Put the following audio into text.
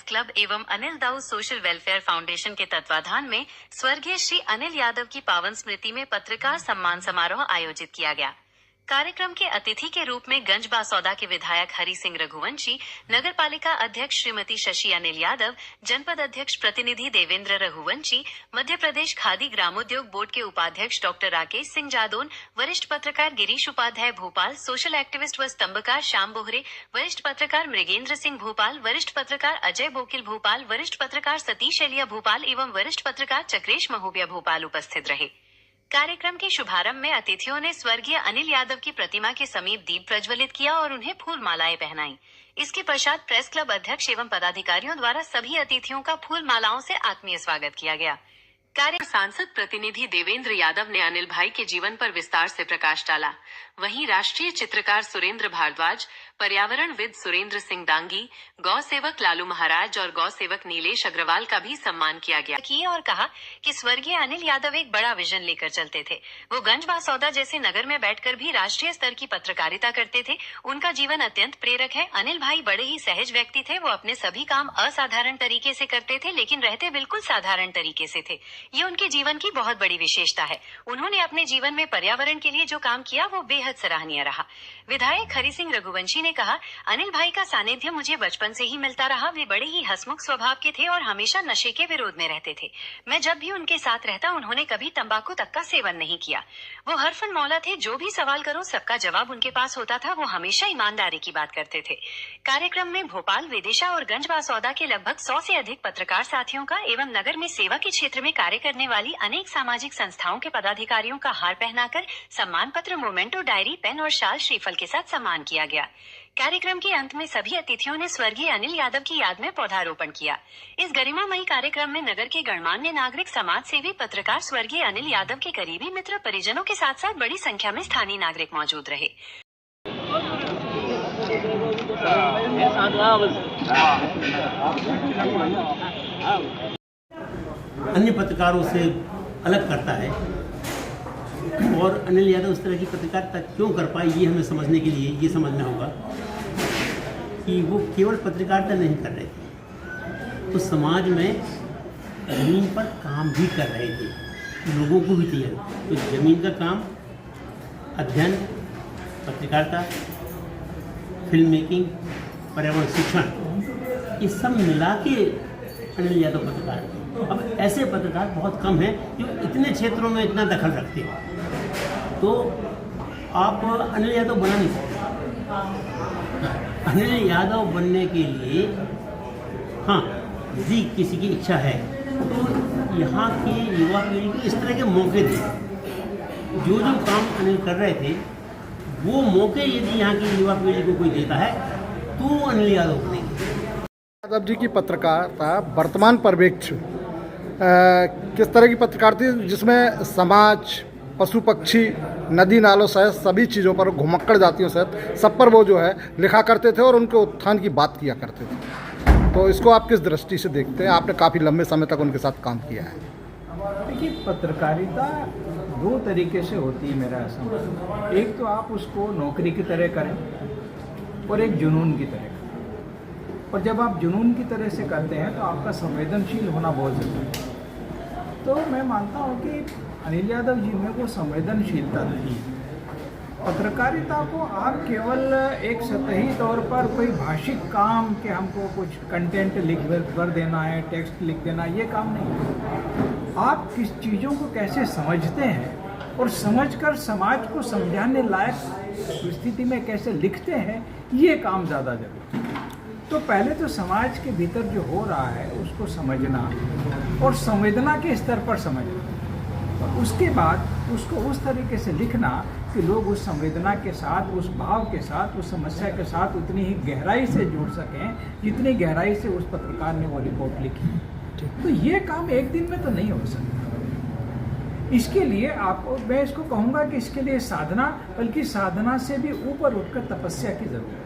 Club एवं अनिल दाऊ social welfare foundation के तत्वाधान में स्वर्गीय श्री अनिल यादव की पावन स्मृति में पत्रकार सम्मान समारोह आयोजित किया गया। कार्यक्रम के अतिथि के रूप में गंज बासौदा के विधायक हरि सिंह रघुवंशी, नगर पालिका अध्यक्ष श्रीमती शशि अनिल यादव, जनपद अध्यक्ष प्रतिनिधि देवेंद्र रघुवंशी, मध्य प्रदेश खादी ग्रामोद्योग बोर्ड के उपाध्यक्ष डॉक्टर राकेश सिंह जादौन, वरिष्ठ पत्रकार गिरीश उपाध्याय भोपाल, सोशल एक्टिविस्ट व स्तंभकार श्याम बोहरे, वरिष्ठ पत्रकार मृगेंद्र सिंह भोपाल, वरिष्ठ पत्रकार अजय बोकिल भोपाल, वरिष्ठ पत्रकार सतीश एलिया भोपाल एवं वरिष्ठ पत्रकार चक्रेश महोबिया भोपाल उपस्थित रहे। कार्यक्रम के शुभारंभ में अतिथियों ने स्वर्गीय अनिल यादव की प्रतिमा के समीप दीप प्रज्वलित किया और उन्हें फूल मालाएं पहनाई। इसके पश्चात प्रेस क्लब अध्यक्ष एवं पदाधिकारियों द्वारा सभी अतिथियों का फूल मालाओं से आत्मीय स्वागत किया गया। सांसद प्रतिनिधि देवेंद्र यादव ने अनिल भाई के जीवन पर विस्तार से प्रकाश डाला। वहीं राष्ट्रीय चित्रकार सुरेंद्र भारद्वाज, पर्यावरणविद सुरेंद्र सिंह दांगी, गौ सेवक लालू महाराज और गौ सेवक नीलेश अग्रवाल का भी सम्मान किया गया और कहा कि स्वर्गीय अनिल यादव एक बड़ा विजन लेकर चलते थे। वो गंज बासौदा जैसे नगर में बैठकर भी राष्ट्रीय स्तर की पत्रकारिता करते थे। उनका जीवन अत्यंत प्रेरक है। अनिल भाई बड़े ही सहज व्यक्ति थे। वो अपने सभी काम असाधारण तरीके से करते थे, लेकिन रहते बिल्कुल साधारण तरीके से थे। ये उनके जीवन की बहुत बड़ी विशेषता है। उन्होंने अपने जीवन में पर्यावरण के लिए जो काम किया वो बेहद सराहनीय रहा। विधायक हरि सिंह रघुवंशी ने कहा, अनिल भाई का सानिध्य मुझे बचपन से ही मिलता रहा। वे बड़े ही हंसमुख स्वभाव के थे और हमेशा नशे के विरोध में रहते थे। मैं जब भी उनके साथ रहता, उन्होंने कभी तंबाकू तक का सेवन नहीं किया। वो हरफन मौला थे। जो भी सवाल करो सबका जवाब उनके पास होता था। वो हमेशा ईमानदारी की बात करते थे। कार्यक्रम में भोपाल, विदिशा और गंज बासौदा के लगभग 100 से अधिक पत्रकार साथियों का एवं नगर में सेवा के क्षेत्र में कार्य करने वाली अनेक सामाजिक संस्थाओं के पदाधिकारियों का हार पहनाकर सम्मान पत्र, मोमेंटो, डायरी, पेन और शाल श्रीफल के साथ सम्मान किया गया। कार्यक्रम के अंत में सभी अतिथियों ने स्वर्गीय अनिल यादव की याद में पौधारोपण किया। इस गरिमामयी कार्यक्रम में नगर के गणमान्य नागरिक, समाज सेवी, पत्रकार, स्वर्गीय अनिल यादव के करीबी मित्र, परिजनों के साथ साथ बड़ी संख्या में स्थानीय नागरिक मौजूद रहे। अन्य पत्रकारों से अलग करता है और अनिल यादव उस तरह की पत्रकारिता क्यों कर पाए, ये हमें समझने के लिए ये समझना होगा कि वो केवल पत्रकारिता नहीं कर रहे थे, तो समाज में ज़मीन पर काम भी कर रहे थे, लोगों को भी चाहिए। तो ज़मीन का काम, अध्ययन, पत्रकारिता, फिल्म मेकिंग, पर्यावरण शिक्षण, ये सब मिला के अनिल यादव पत्रकार थे। अब ऐसे पत्रकार बहुत कम हैं जो इतने क्षेत्रों में इतना दखल रखते हैं। तो आप अनिल यादव बना नहीं सकते। अनिल यादव बनने के लिए हाँ, यदि किसी की इच्छा है तो यहाँ की युवा पीढ़ी को इस तरह के मौके दें। जो जो काम अनिल कर रहे थे वो मौके यदि यहाँ की युवा पीढ़ी को कोई देता है तो अनिल यादव बनेंगे। यादव जी की पत्रकारिता वर्तमान परिप्रेक्ष्य किस तरह की पत्रकारिता जिसमें समाज, पशु पक्षी, नदी नालों सहित सभी चीज़ों पर, घुमक्कड़ जातियों सहित सब पर वो जो है लिखा करते थे और उनके उत्थान की बात किया करते थे। तो इसको आप किस दृष्टि से देखते हैं? आपने काफ़ी लंबे समय तक उनके साथ काम किया है। देखिए, पत्रकारिता दो तरीके से होती है मेरा ऐसा मानना। एक तो आप उसको नौकरी की तरह करें और एक जुनून की तरह करें। और जब आप जुनून की तरह से करते हैं तो आपका संवेदनशील होना बहुत ज़रूरी है। तो मैं मानता हूँ कि अनिल यादव जी में वो संवेदनशीलता थी। पत्रकारिता को आप केवल एक सतही तौर पर कोई भाषिक काम के हमको कुछ कंटेंट लिख कर देना है, टेक्स्ट लिख देना, ये काम नहीं है। आप किस चीज़ों को कैसे समझते हैं और समझकर समाज को समझाने लायक स्थिति में कैसे लिखते हैं, ये काम ज़्यादा जरूरी है। तो पहले तो समाज के भीतर जो हो रहा है उसको समझना और संवेदना के स्तर पर समझना, और उसके बाद उसको उस तरीके से लिखना कि लोग उस संवेदना के साथ, उस भाव के साथ, उस समस्या के साथ उतनी ही गहराई से जुड़ सकें जितनी गहराई से उस पत्रकार ने वो रिपोर्ट लिखी। तो ये काम एक दिन में तो नहीं हो सकता। इसके लिए आपको, मैं इसको कहूँगा कि इसके लिए साधना, बल्कि साधना से भी ऊपर उठकर तपस्या की ज़रूरत है।